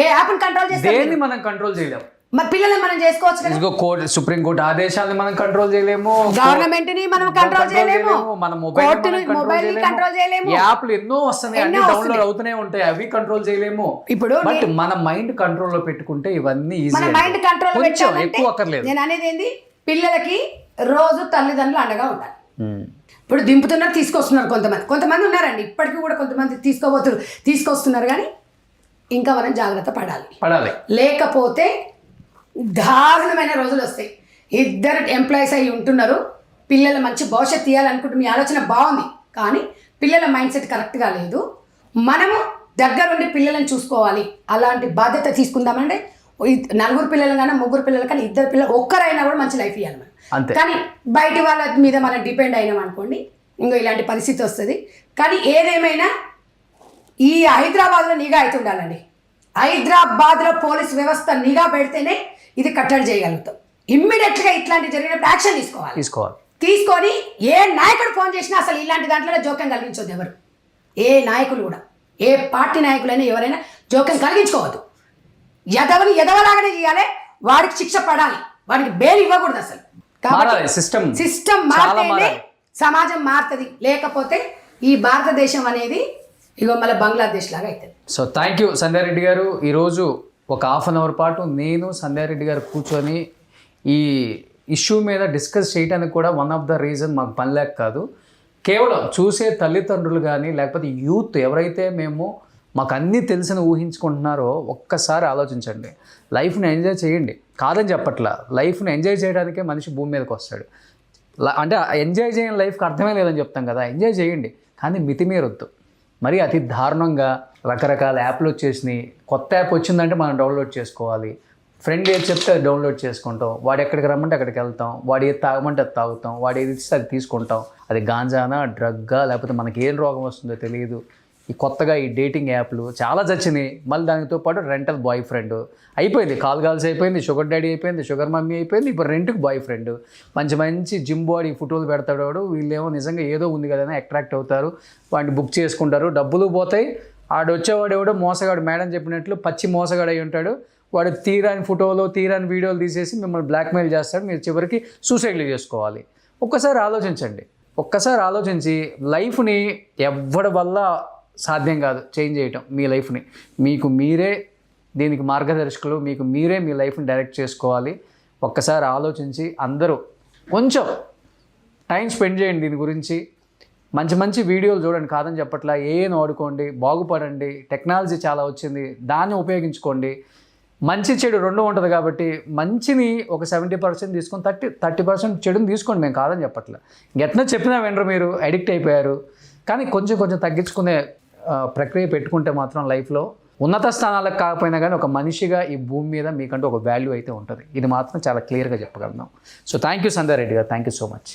ఏ యాప్ని కంట్రోల్ చేస్తారు? మనం కంట్రోల్ చేయలేము. మరి పిల్లల్ని మనం చేసుకోవచ్చు కదా. సుప్రీంకోర్టు ఆదేశాలను మనం కంట్రోల్ చేయలేము, గవర్నమెంట్ ని మనం కంట్రోల్ చేయలేము, మన మొబైల్ కంట్రోల్ చేయలేము. యాప్లు ఎన్నో వస్తున్నాయి, అన్ని డౌన్లోడ్ అవుతూనే ఉంటాయి, అవి కంట్రోల్ చేయలేము. ఇప్పుడు బట్ మన మైండ్ కంట్రోల్ లో పెట్టుకుంటే ఇవన్నీ ఈజీ. మన మైండ్ కంట్రోల్ ఎక్కువ అక్కర్లేదు. నేను అనేది ఏంది, పిల్లలకి రోజు తల్లిదండ్రులు అండగా ఉండాలి. ఇప్పుడు దింపుతున్నారు, తీసుకొస్తున్నారు, కొంతమంది ఉన్నారండి ఇప్పటికీ కూడా, కొంతమంది తీసుకొస్తున్నారు. కానీ ఇంకా మనం జాగ్రత్త పడాలి. లేకపోతే దారుణమైన రోజులు వస్తాయి. 2 ఎంప్లాయీస్ అయ్యి ఉంటున్నారు, పిల్లలు మంచి భవిష్యత్తు తీయాలనుకుంటే మీ ఆలోచన బాగుంది, కానీ పిల్లల మైండ్ సెట్ కరెక్ట్గా లేదు. మనము దగ్గరుండి పిల్లలను చూసుకోవాలి. అలాంటి బాధ్యత తీసుకుందామంటే 4 పిల్లలు కానీ 3 పిల్లలు కానీ 2 పిల్లలు ఒక్కరైనా కూడా మంచి లైఫ్ ఇవ్వాలి మనం. కానీ బయటి వాళ్ళ మీద మనం డిపెండ్ అయినాం అనుకోండి, ఇంకో ఇలాంటి పరిస్థితి వస్తుంది. కానీ ఏదేమైనా ఈ హైదరాబాద్లో నిఘా అయితే ఉండాలండి. హైదరాబాద్లో పోలీస్ వ్యవస్థ నిఘా పెడితేనే ఇది కట్టడి చేయగలుగుతాం. ఇమ్మీడియట్గా ఇట్లాంటి జరిగినప్పుడు యాక్షన్ తీసుకొని ఏ నాయకుడు ఫోన్ చేసినా అసలు ఇలాంటి దాంట్లో జోక్యం కలిగించవద్దు ఎవరు. ఏ నాయకులు కూడా, ఏ పార్టీ నాయకులైనా ఎవరైనా జోక్యం కలిగించుకోవద్దు. ఎదవలాగానే చేయాలి, వాడికి శిక్ష పడాలి, వాడికి బెయిల్ ఇవ్వకూడదు అసలు. కాబట్టి సిస్టమ్ మారితేనే సమాజం మారుతుంది. లేకపోతే ఈ భారతదేశం అనేది ఇగో మళ్ళీ బంగ్లాదేశ్ లాగా అవుతుంది. సో థ్యాంక్ యూ సంధ్యారెడ్డి గారు. ఈరోజు ఒక హాఫ్ అన్ అవర్ పాటు నేను సంధ్యారెడ్డి గారు కూర్చొని ఈ ఇష్యూ మీద డిస్కస్ చేయడానికి కూడా వన్ ఆఫ్ ద రీజన్ మాకు పని లేక కాదు, కేవలం చూసే తల్లిదండ్రులు కానీ లేకపోతే యూత్ ఎవరైతే మాకు అన్నీ తెలిసిన ఊహించుకుంటున్నారో ఒక్కసారి ఆలోచించండి. లైఫ్ని ఎంజాయ్ చేయండి, కాదని చెప్పట్లా. లైఫ్ని ఎంజాయ్ చేయడానికే మనిషి భూమి మీదకి వస్తాడు. అంటే ఎంజాయ్ చేయని లైఫ్కి అర్థమే లేదని చెప్తాం కదా. ఎంజాయ్ చేయండి కానీ మితిమీరొద్దు. మరి అతి దారుణంగా రకరకాల యాప్లు వచ్చేసినాయి. కొత్త యాప్ వచ్చిందంటే మనం డౌన్లోడ్ చేసుకోవాలి. ఫ్రెండ్ ఏది చెప్తే అది డౌన్లోడ్ చేసుకుంటాం. వాడు ఎక్కడికి రమ్మంటే అక్కడికి వెళ్తాం. వాడు ఏది తాగమంటే అది తాగుతాం. వాడు ఏది ఇస్తే అది తీసుకుంటాం. అది గాంజానా డ్రగ్గా లేకపోతే మనకి ఏం రోగం వస్తుందో తెలియదు. ఈ కొత్తగా ఈ డేటింగ్ యాప్లు చాలా చచ్చినాయి. మళ్ళీ దానితో పాటు రెంటల్ బాయ్ ఫ్రెండ్ అయిపోయింది. కాల్ గర్ల్స్ అయిపోయింది, షుగర్ డాడీ అయిపోయింది, షుగర్ మమ్మీ అయిపోయింది. ఇప్పుడు రెంట్కి బాయ్ ఫ్రెండ్. మంచి మంచి జిమ్ బాడీ ఫోటోలు పెడతాడు వాడు. వీళ్ళేమో నిజంగా ఏదో ఉంది కదా అని అట్రాక్ట్ అవుతారు. వాడిని బుక్ చేసుకుంటారు, డబ్బులు పోతాయి. ఆడు వచ్చేవాడు ఎవడో మోసగాడు, మేడం చెప్పినట్లు పచ్చి మోసగాడు అయి ఉంటాడు. వాడు తీరాని ఫోటోలు తీరాని వీడియోలు తీసేసి మిమ్మల్ని బ్లాక్మెయిల్ చేస్తాడు. మీరు చివరికి సూసైడ్లు చేసుకోవాలి. ఒక్కసారి ఆలోచించండి. ఒక్కసారి ఆలోచించి లైఫ్ని ఎవ్వడి వల్ల సాధ్యం కాదు చేంజ్ చేయటం. మీ లైఫ్ని మీకు మీరే దీనికి మార్గదర్శకులు. మీకు మీరే మీ లైఫ్ని డైరెక్ట్ చేసుకోవాలి. ఒక్కసారి ఆలోచించి అందరూ కొంచెం టైం స్పెండ్ చేయండి దీని గురించి. మంచి మంచి వీడియోలు చూడండి, కాదని చెప్పట్లా. ఏం వాడుకోండి, బాగుపడండి. టెక్నాలజీ చాలా వచ్చింది, దాన్ని ఉపయోగించుకోండి. మంచి చెడు రెండు ఉంటుంది కాబట్టి మంచిని ఒక 70% తీసుకొని 30% చెడుని తీసుకోండి. మేము కాదని చెప్పట్లే. ఎట్లా చెప్పినా వినరు, మీరు అడిక్ట్ అయిపోయారు. కానీ కొంచెం కొంచెం తగ్గించుకునే ప్రక్రియ పెట్టుకుంటే మాత్రం లైఫ్లో ఉన్నత స్థానాలకు కాకపోయినా కానీ ఒక మనిషిగా ఈ భూమి మీద మీకంటూ ఒక వాల్యూ అయితే ఉంటుంది. ఇది మాత్రం చాలా క్లియర్గా చెప్పగలను. సో థ్యాంక్ యూ సంధ్యారెడ్డి గారు, థ్యాంక్ యూ సో మచ్.